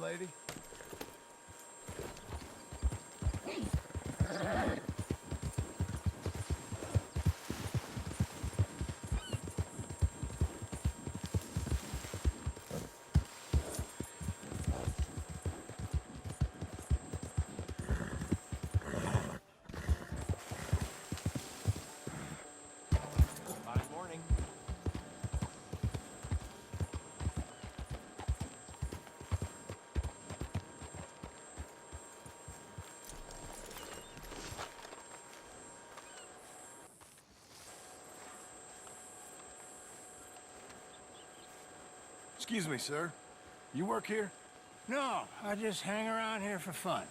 lady. Fine morning. Excuse me, sir. You work here? No, I just hang around here for fun.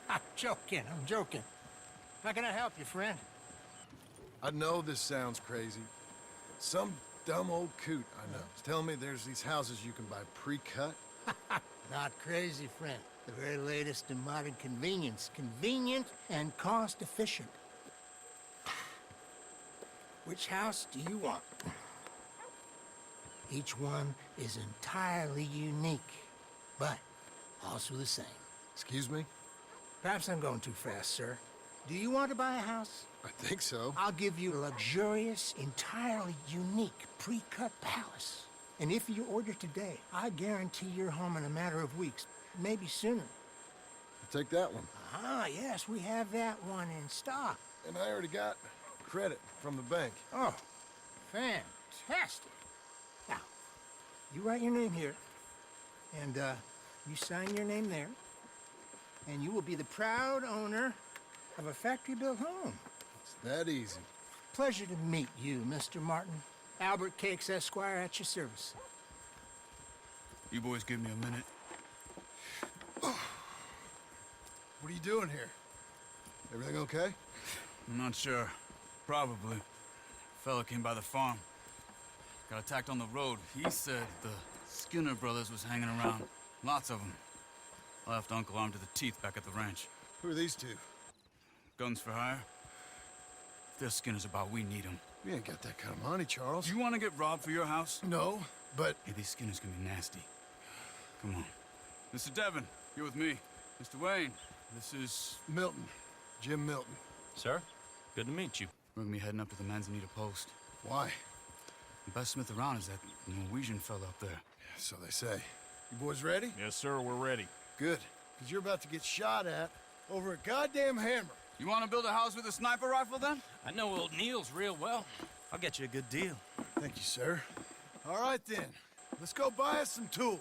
I'm joking. How can I help you, friend? I know this sounds crazy. Some dumb old coot I know is telling me there's these houses you can buy pre-cut. Not crazy, friend. The very latest in modern convenience. Convenient and cost-efficient. Which house do you want? Each one is entirely unique, but also the same. Excuse me? Perhaps I'm going too fast, sir. Do you want to buy a house? I think so. I'll give you a luxurious, entirely unique pre-cut palace. And if you order today, I guarantee you're home in a matter of weeks, maybe sooner. I'll take that one. Ah, yes, we have that one in stock. And I already got credit from the bank. Oh, fantastic. Now, you write your name here, and you sign your name there, and you will be the proud owner of a factory-built home. It's that easy. Pleasure to meet you, Mr. Martin. Albert Cakes, Esquire, at your service. You boys give me a minute. What are you doing here? Everything okay? I'm not sure. Probably. Fella came by the farm. Got attacked on the road. He said the Skinner brothers was hanging around. Lots of them. I left Uncle armed to the teeth back at the ranch. Who are these two? Guns for hire. If they're Skinner's about, we need them. We ain't got that kind of money, Charles. You want to get robbed for your house? No, but... Hey, these Skinners can be nasty. Come on. Mr. Devon, you're with me. Mr. Wayne, this is... Milton. Jim Milton. Sir, good to meet you. We're gonna be heading up to the Manzanita Post. Why? The best smith around is that Norwegian fella up there. Yeah, so they say. You boys ready? Yes, sir, we're ready. Good. Because you're about to get shot at over a goddamn hammer. You want to build a house with a sniper rifle, then? I know old Neil's real well. I'll get you a good deal. Thank you, sir. All right, then. Let's go buy us some tools.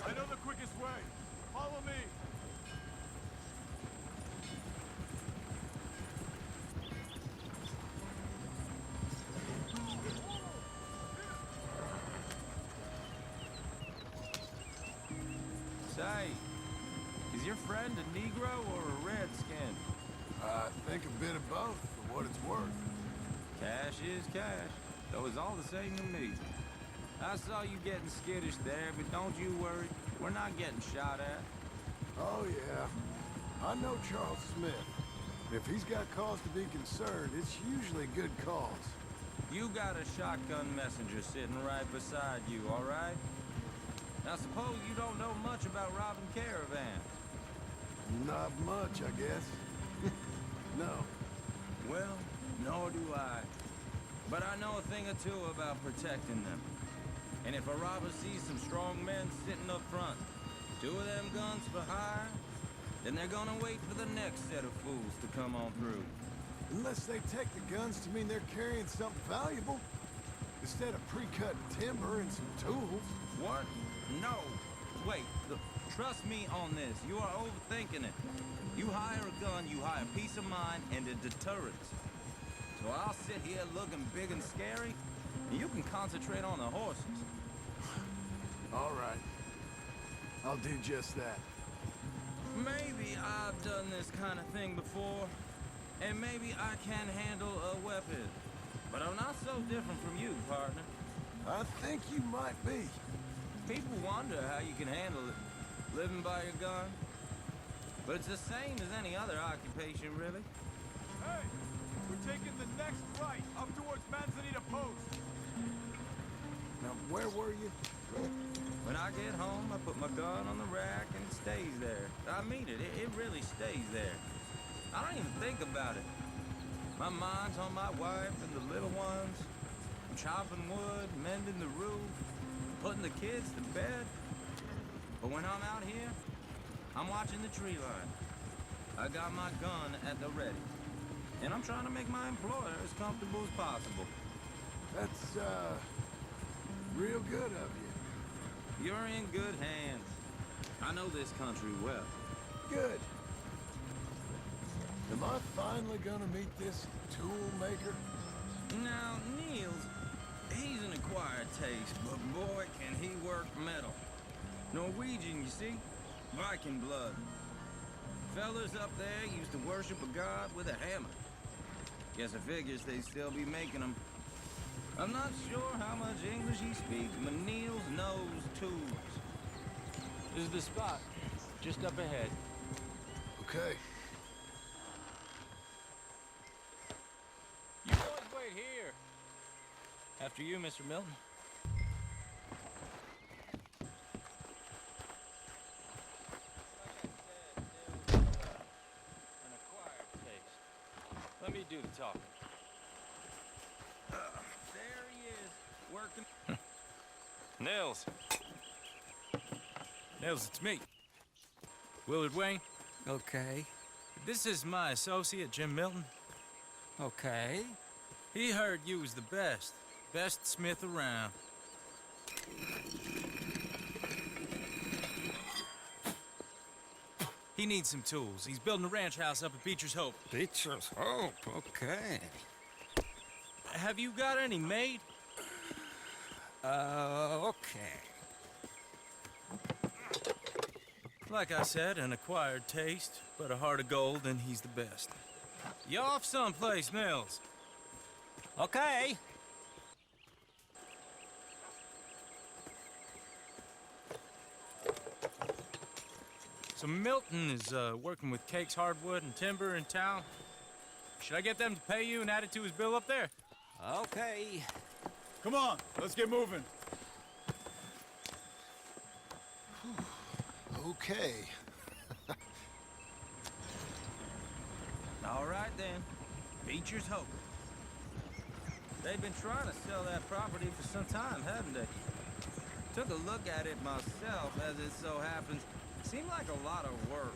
I know the quickest way. Follow me. Say, is your friend a Negro or a Redskin? I think a bit of both, for what it's worth. Cash is cash, though it's all the same to me. I saw you getting skittish there, but don't you worry. We're not getting shot at. Oh, yeah. I know Charles Smith. If he's got cause to be concerned, it's usually a good cause. You got a shotgun messenger sitting right beside you, all right? Now suppose you don't know much about robbing caravans. Not much, I guess. No. Well, nor do I. But I know a thing or two about protecting them. And if a robber sees some strong men sitting up front, 2 of them guns for hire, then they're gonna wait for the next set of fools to come on through. Unless they take the guns to mean they're carrying something valuable. Instead of pre-cut timber and some tools. What? No. Wait, look, trust me on this. You are overthinking it. You hire a gun, you hire peace of mind and a deterrent. So I'll sit here looking big and scary, and you can concentrate on the horses. All right. I'll do just that. Maybe I've done this kind of thing before, and maybe I can handle a weapon. But I'm not so different from you, partner. I think you might be. People wonder how you can handle it, living by your gun. But it's the same as any other occupation, really. Hey, we're taking the next right up towards Manzanita Post. where were you? When I get home, I put my gun on the rack and it stays there. I mean it. It really stays there. I don't even think about it. My mind's on my wife and the little ones. I'm chopping wood, mending the roof, putting the kids to bed. But when I'm out here, I'm watching the tree line. I got my gun at the ready. And I'm trying to make my employer as comfortable as possible. That's, real good of you. You're in good hands. I know this country well. Good. Am I finally gonna meet this tool maker? Now, Niels, he's an acquired taste, but boy, can he work metal. Norwegian, you see? Viking blood. Fellas up there used to worship a god with a hammer. Guess I figures they'd still be making them. I'm not sure how much English he speaks, but Niels knows tools. This is the spot, just up ahead. Okay. You boys wait here. After you, Mr. Milton. An acquired taste. Let me do the talking. There he is, working. Nils. Nils, it's me. Willard Wayne. Okay. This is my associate, Jim Milton. Okay. He heard you was the best. Best smith around. He needs some tools. He's building a ranch house up at Beecher's Hope. Beecher's Hope, okay. Have you got any made? Okay. Like I said, an acquired taste, but a heart of gold, and he's the best. You off someplace, Nils? Okay. So Milton is working with Cakes Hardwood and Timber in town. Should I get them to pay you and add it to his bill up there? Okay. Come on, let's get moving. Okay. All right then, Beecher's Hope. They've been trying to sell that property for some time, haven't they? Took a look at it myself, as it so happens. Seemed like a lot of work.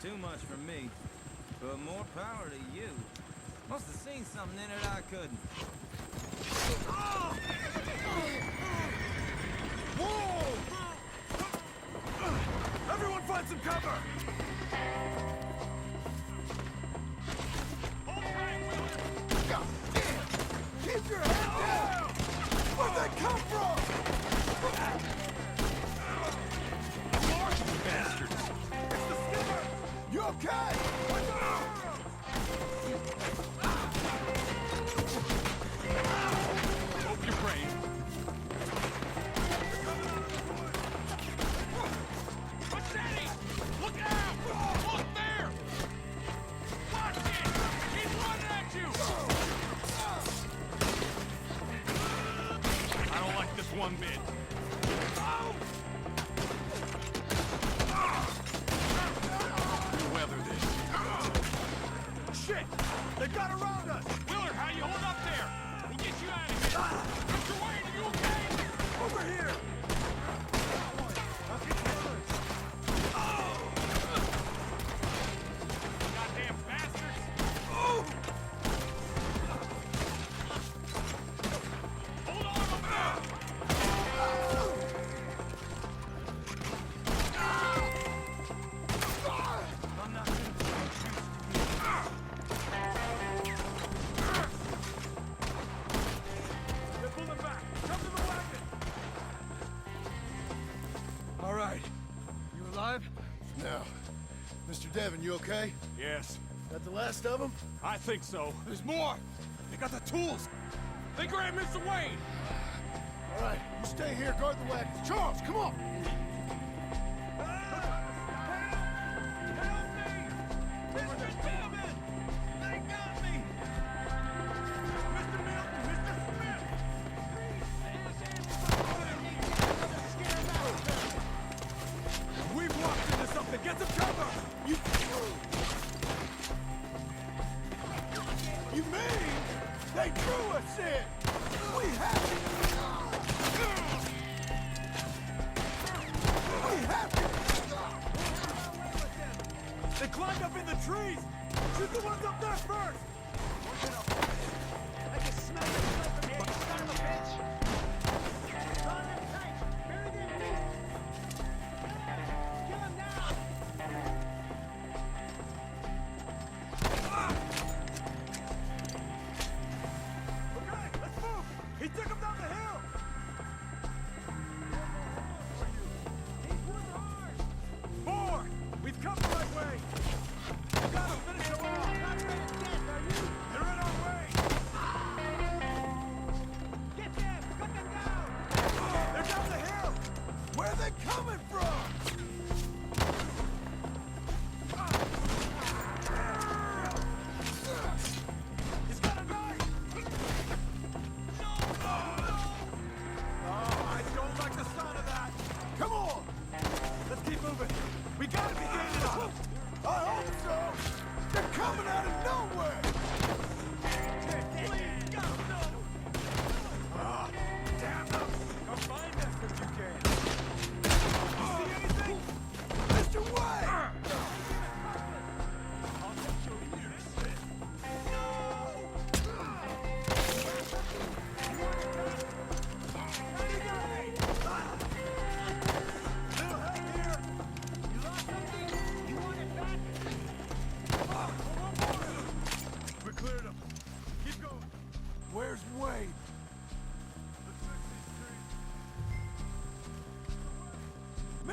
Too much for me. But more power to you. Must have seen something in it I couldn't. Whoa! Everyone find some cover! God damn! Keep your head down! Where'd they come from? Bastards! It's the skipper! You okay? Hope your brain. Machete! Look out! Look there! Watch it! He's running at you! I don't like this one bit. We'll weather this. Shit! They got around us! Willard, how you hold up there? We'll get you out of here. Mr. Wayne, are you okay? Over here! Goddamn bastards! Hold on up there! I'm not gonna They're pulling back! Come to the wagon! All right. You alive? No. Mr. Devon, you okay? Yes, That the last of them? I think so. There's more! They got the tools! They grabbed Mr. Wayne! All right, you stay here, guard the wagons. Charles, come on! Help me! Mr. Devon! They got me! Mr. Milton! Mr. Smith! Please,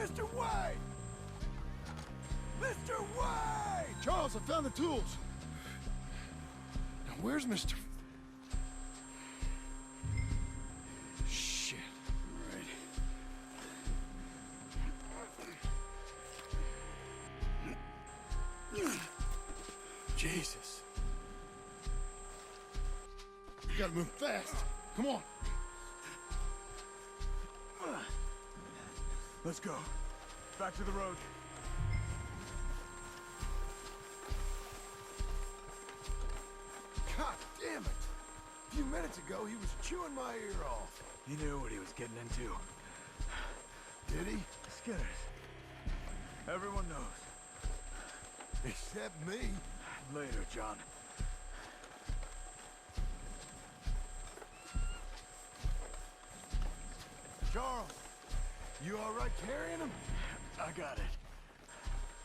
Mr. Wayne! Mr. Wayne! Charles, I found the tools. Now, where's Mr. Shit. Right. Jesus. You gotta move fast. Come on. Let's go. Back to the road. God damn it! A few minutes ago, he was chewing my ear off. He knew what he was getting into. Did he? Skinners. Everyone knows. Except me. Later, John. Charles, you all right carrying him? I got it.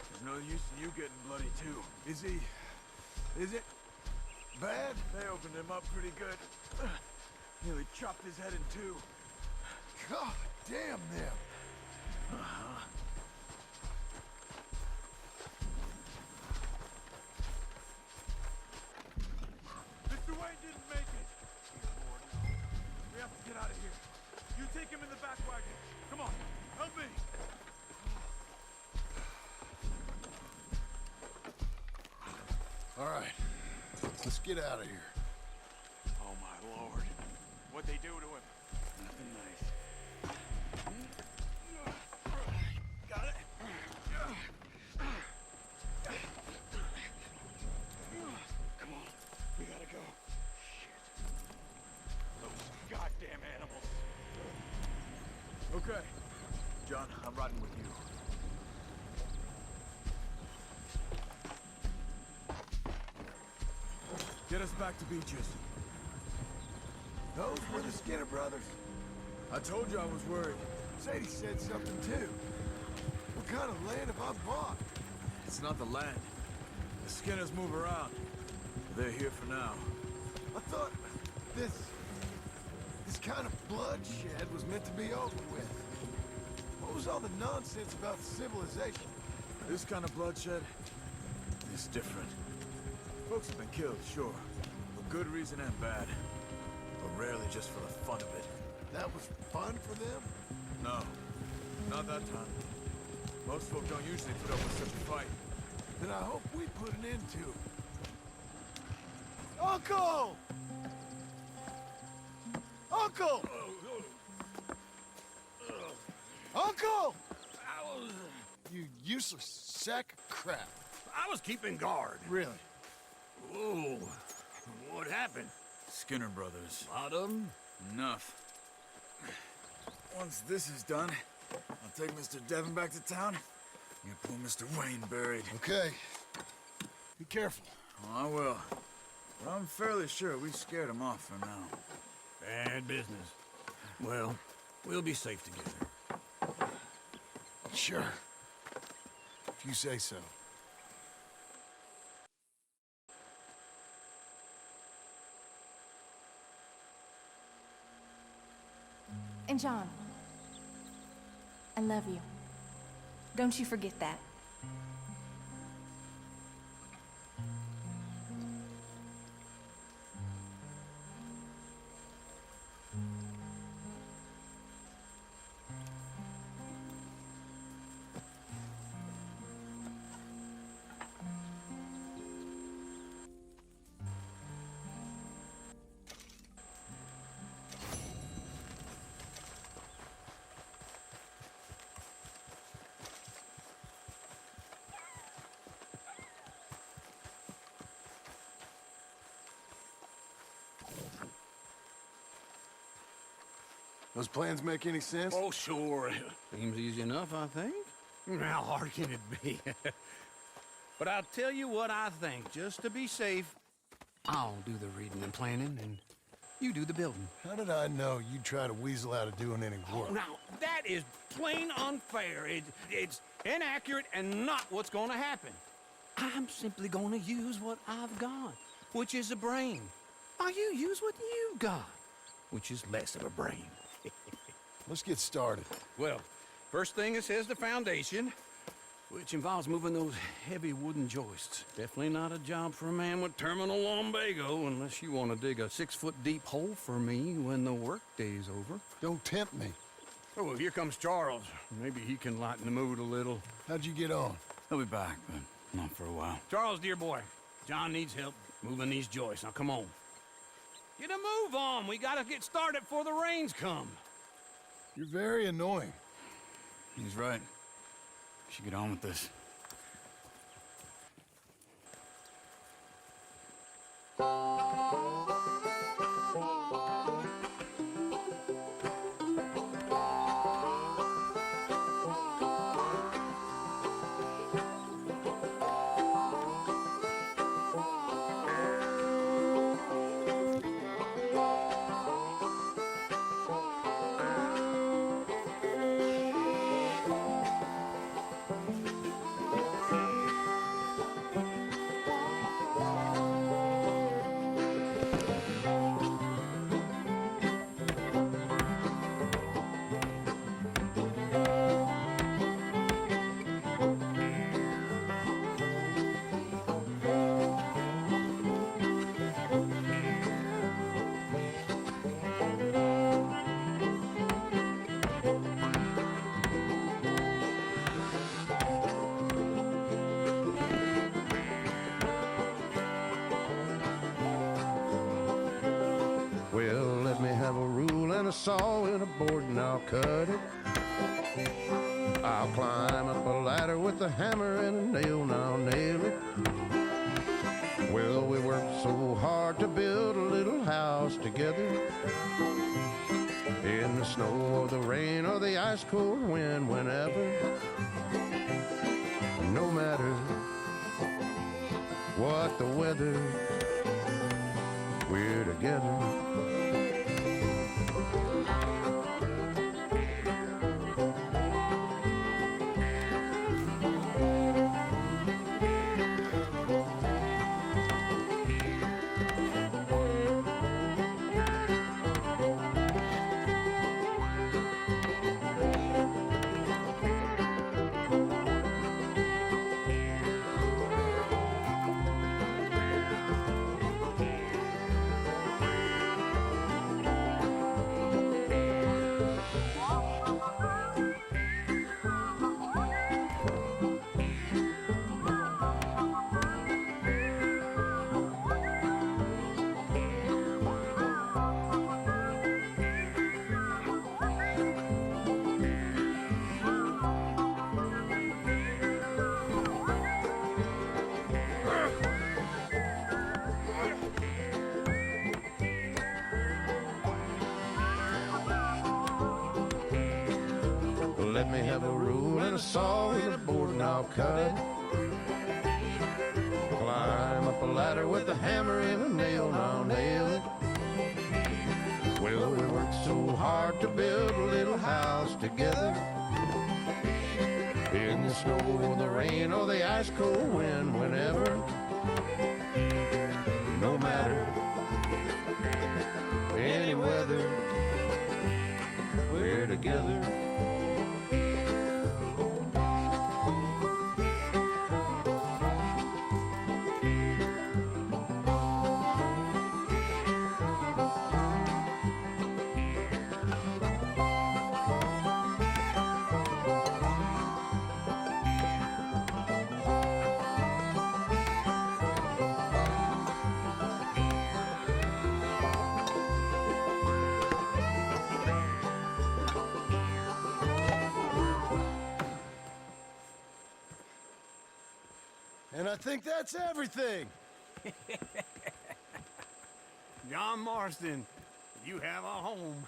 There's no use in you getting bloody too. Is it bad? They opened him up pretty good. Nearly chopped his head in two. God damn them. Mr. Wayne didn't make it. Dear Lord, no. We have to get out of here. You take him in the back wagon. Come on, help me. All right, let's get out of here. Oh my Lord. What'd they do to him? Nothing nice. Got it? Come on, we gotta go. Shit. Those goddamn animals. Okay. John, I'm riding with you. Get us back to Beaches. Those were the Skinner brothers. I told you I was worried. Sadie said something too. What kind of land have I bought? It's not the land. The Skinners move around. They're here for now. I thought this kind of bloodshed was meant to be over with. What was all the nonsense about civilization? This kind of bloodshed is different. Folks have been killed, sure. For good reason and bad. But rarely just for the fun of it. That was fun for them? No. Not that time. Most folk don't usually put up with such a fight. Then I hope we put an end to it. Uncle! Uncle! Uncle! You useless sack of crap. I was keeping guard. Really? Whoa. What happened? Skinner brothers. Lot of 'em? Enough. Once this is done, I'll take Mr. Devon back to town. Get poor Mr. Wayne buried. Okay. Be careful. Oh, I will. But I'm fairly sure we scared him off for now. Bad business. Well, we'll be safe together. Sure. If you say so. And John, I love you. Don't you forget that. Those plans make any sense? Oh, sure. Seems easy enough, I think. How hard can it be? But I'll tell you what I think. Just to be safe, I'll do the reading and planning, and you do the building. How did I know you'd try to weasel out of doing any work? Now, that is plain unfair. It's inaccurate and not what's going to happen. I'm simply going to use what I've got, which is a brain. While you use what you've got, which is less of a brain. Let's get started. Well, First thing, it says the foundation, which involves moving those heavy wooden joists. Definitely not a job for a man with terminal lumbago, unless you want to dig a 6-foot deep hole for me when the workday's over. Don't tempt me. Oh, well, here comes Charles. Maybe he can lighten the mood a little. How'd you get on? He'll be back, but not for a while. Charles, dear boy, John needs help moving these joists. Now, come on. Get a move on. We gotta get started before the rains come. You're very annoying. He's right. We should get on with this. Well, let me have a rule and a saw and a board and I'll cut it. I'll climb up a ladder with a hammer and a nail and I'll nail it. Well, we worked so hard to build a little house together. In the snow or the rain or the ice cold wind, whenever. No matter what the weather, we're together. Let me have a rule and a saw and a board and I'll cut it. Climb up a ladder with a hammer and a nail and I'll nail it. Well, we worked so hard to build a little house together. In the snow or the rain or the ice cold wind, whenever. No matter any weather, we're together. And I think that's everything. John Marston, you have a home.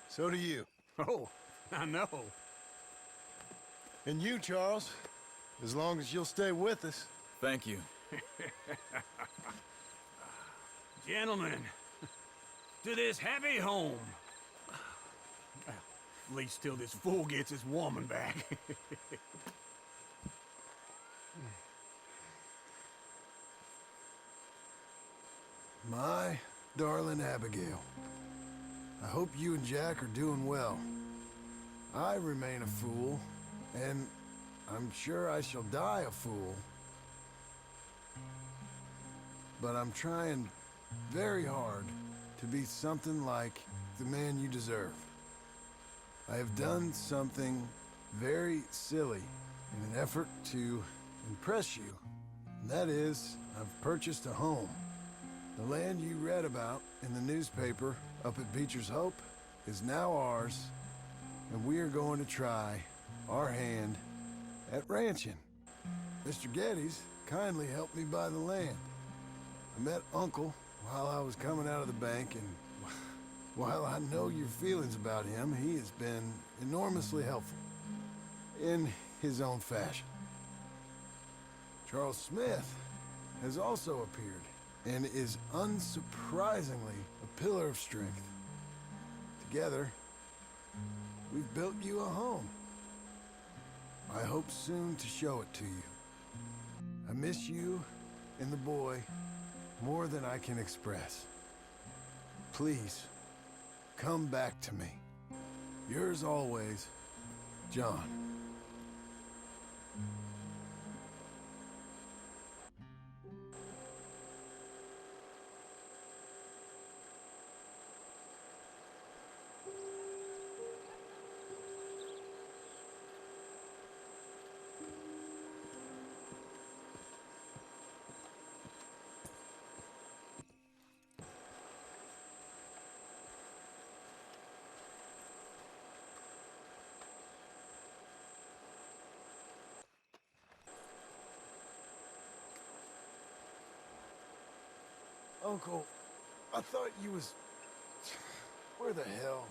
So do you. Oh, I know. And you, Charles. As long as you'll stay with us. Thank you. Gentlemen, to this happy home. Well, at least till this fool gets his woman back. My darling Abigail, I hope you and Jack are doing well. I remain a fool, and I'm sure I shall die a fool. But I'm trying very hard to be something like the man you deserve. I have done something very silly in an effort to impress you. And that is, I've purchased a home. The land you read about in the newspaper up at Beecher's Hope is now ours, and we are going to try our hand at ranching. Mr. Geddes kindly helped me buy the land. I met Uncle while I was coming out of the bank, and while I know your feelings about him, he has been enormously helpful in his own fashion. Charles Smith has also appeared and is unsurprisingly a pillar of strength. Together, we've built you a home. I hope soon to show it to you. I miss you and the boy more than I can express. Please, come back to me. Yours always, John. Uncle, I thought you was... Where the hell?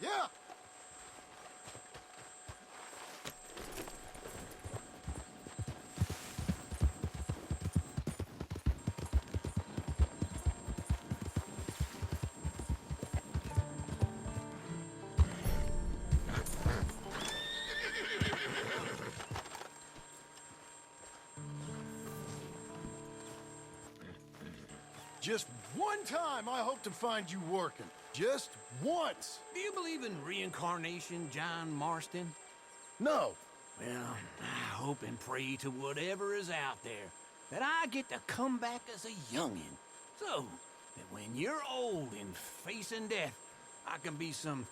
Yeah! Just one time I hope to find you working. Just once. Do you believe in reincarnation, John Marston? No. Well, I hope and pray to whatever is out there that I get to come back as a youngin'. So that when you're old and facing death, I can be some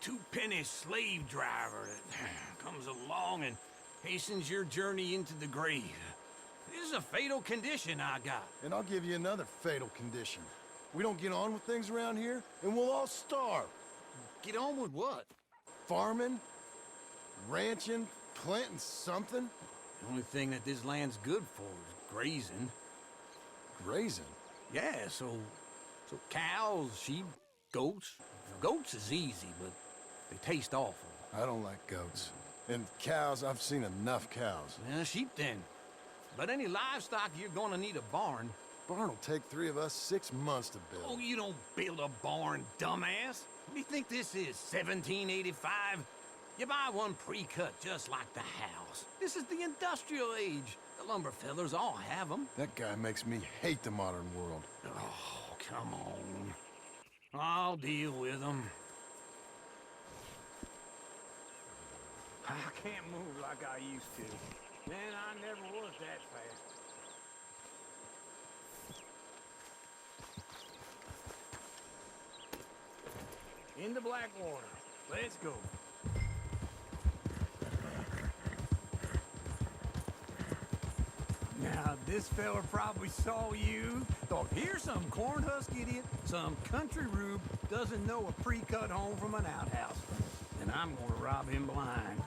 two-penny slave driver that comes along and hastens your journey into the grave. This is a fatal condition I got. And I'll give you another fatal condition. We don't get on with things around here, and we'll all starve. Get on with what? Farming, ranching, planting something. The only thing that this land's good for is grazing. Grazing? Yeah, so cows, sheep, goats. Goats is easy, but they taste awful. I don't like goats. And cows, I've seen enough cows. Yeah, sheep then. But any livestock, you're gonna need a barn. Barn will take 3 of us 6 months to build. Oh, you don't build a barn, dumbass. What do you think this is, 1785? You buy one pre-cut just like the house. This is the industrial age. The lumber fellers all have them. That guy makes me hate the modern world. Oh, come on. I'll deal with them. I can't move like I used to. Man, I never was that fast. Into Blackwater. Let's go. Now, this fella probably saw you, thought, here's some cornhusk idiot, some country rube, doesn't know a pre-cut home from an outhouse. And I'm gonna rob him blind.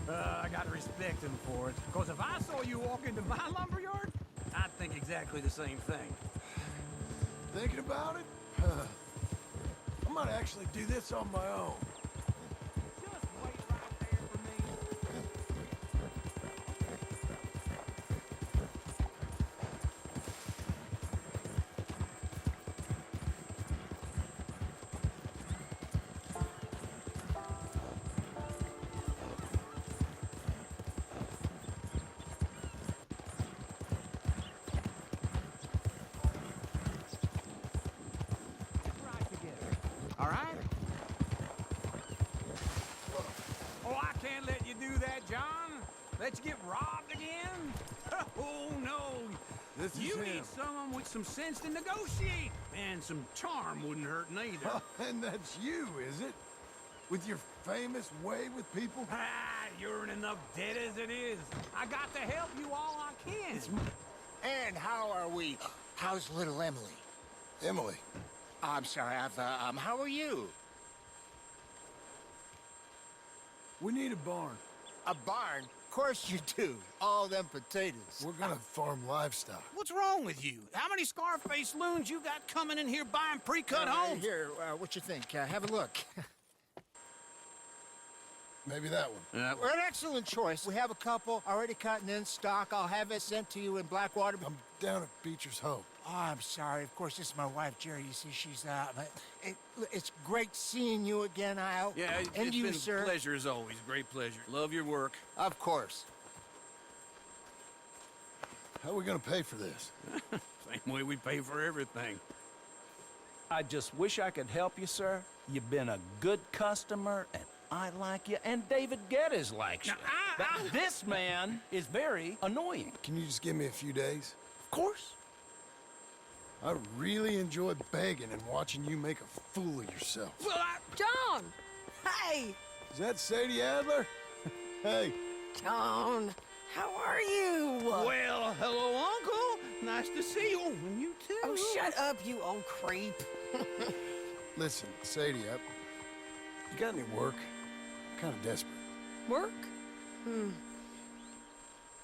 I gotta respect him for it. Because if I saw you walk into my lumberyard, I'd think exactly the same thing. Thinking about it? I might actually do this on my own. Just wait right there for me. can't let you do that, John. Let you get robbed again? Oh, no. This is You him. need someone with some sense to negotiate. And some charm wouldn't hurt neither. And that's you, is it? With your famous way with people? Ah, you're in enough debt as it is. I got to help you all I can. And how are we? How's little Emily? Emily. I'm sorry, how are you? We need a barn. A barn? Of course you do. All them potatoes. We're gonna farm livestock. What's wrong with you? How many Scarface loons you got coming in here buying pre-cut homes? Here, what you think? Have a look. Maybe that one. We're an excellent choice. We have a couple already cut and in stock. I'll have it sent to you in Blackwater. I'm down at Beecher's Hope. Oh, I'm sorry. Of course, this is my wife, Jerry. You see, she's it's great seeing you again, Al. Yeah, and it's you, been sir. a pleasure as always. Great pleasure. Love your work. Of course. How are we gonna pay for this? Same way we pay for everything. I just wish I could help you, sir. You've been a good customer, and I like you, and David Geddes likes you. Now, But this man is very annoying. Can you just give me a few days? Of course. I really enjoy begging and watching you make a fool of yourself. Well, John! Hey! Is that Sadie Adler? Hey. John, how are you? well, hello, Uncle. Nice to see you. And you too. Oh, shut up, you old creep. Listen, Sadie, you got any work? I'm kind of desperate. Work?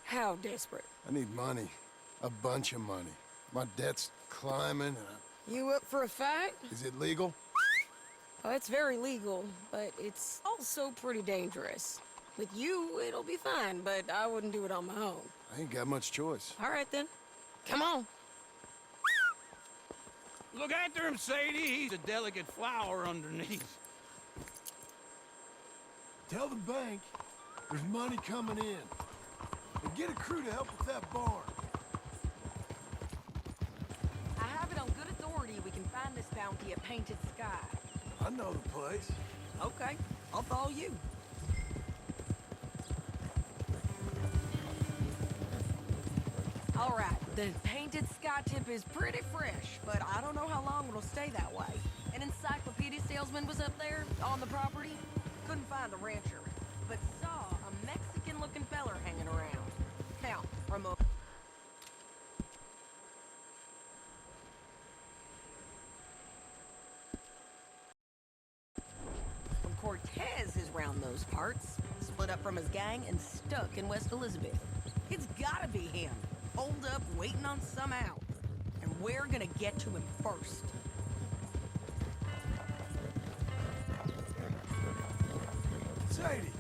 How desperate? I need money. A bunch of money. My debt's climbing. And You up for a fight? is it legal? Oh, it's very legal, but it's also pretty dangerous. With you, it'll be fine, but I wouldn't do it on my own. I ain't got much choice. All right, then. Come on. Look after him, Sadie. He's a delicate flower underneath. Tell the bank there's money coming in. And get a crew to help with that barn. I have it on good authority we can find this bounty at Painted Sky. I know the place. Okay, I'll follow you. All right, the Painted Sky tip is pretty fresh, but I don't know how long it'll stay that way. An encyclopedia salesman was up there on the property. Couldn't find the rancher, but saw a Mexican-looking feller hanging around. Now, Ramon. Cortez is round those parts, split up from his gang and stuck in West Elizabeth. It's gotta be him, holed up waiting on some out. And we're gonna get to him first. Sadie!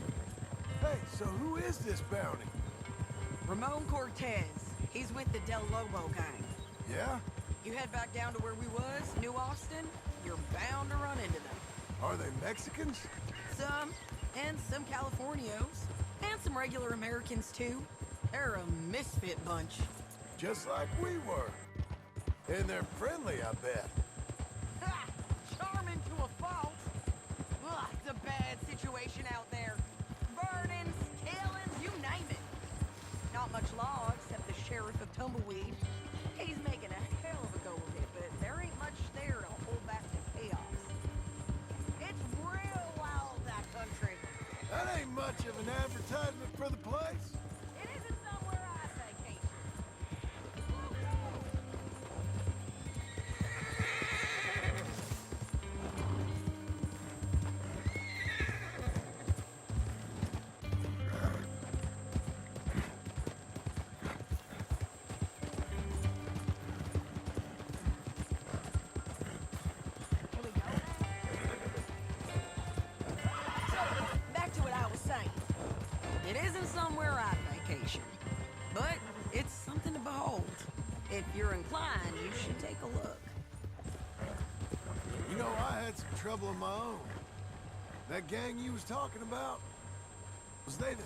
Hey, so who is this bounty? Ramon Cortez. He's with the Del Lobo gang. Yeah? You head back down to where we was, New Austin, you're bound to run into them. Are they Mexicans? Some, and some Californios, and some regular Americans too. They're a misfit bunch. Just like we were. And they're friendly, I bet. Ha! Charming to a fault. Ugh, it's a bad situation out there. Burnings, killings, you name it. Not much law except the sheriff of Tumbleweed. He's making a hell of a go of it, but there ain't much there to hold back the chaos. It's real wild, that country. That ain't much of an advertisement for the place. It isn't somewhere I vacation. Here we go. So, back to what I was saying. It isn't somewhere I vacation, but it's something to behold. If you're inclined, you should take a look. You know, I had some trouble of my own. That gang you was talking about, was they the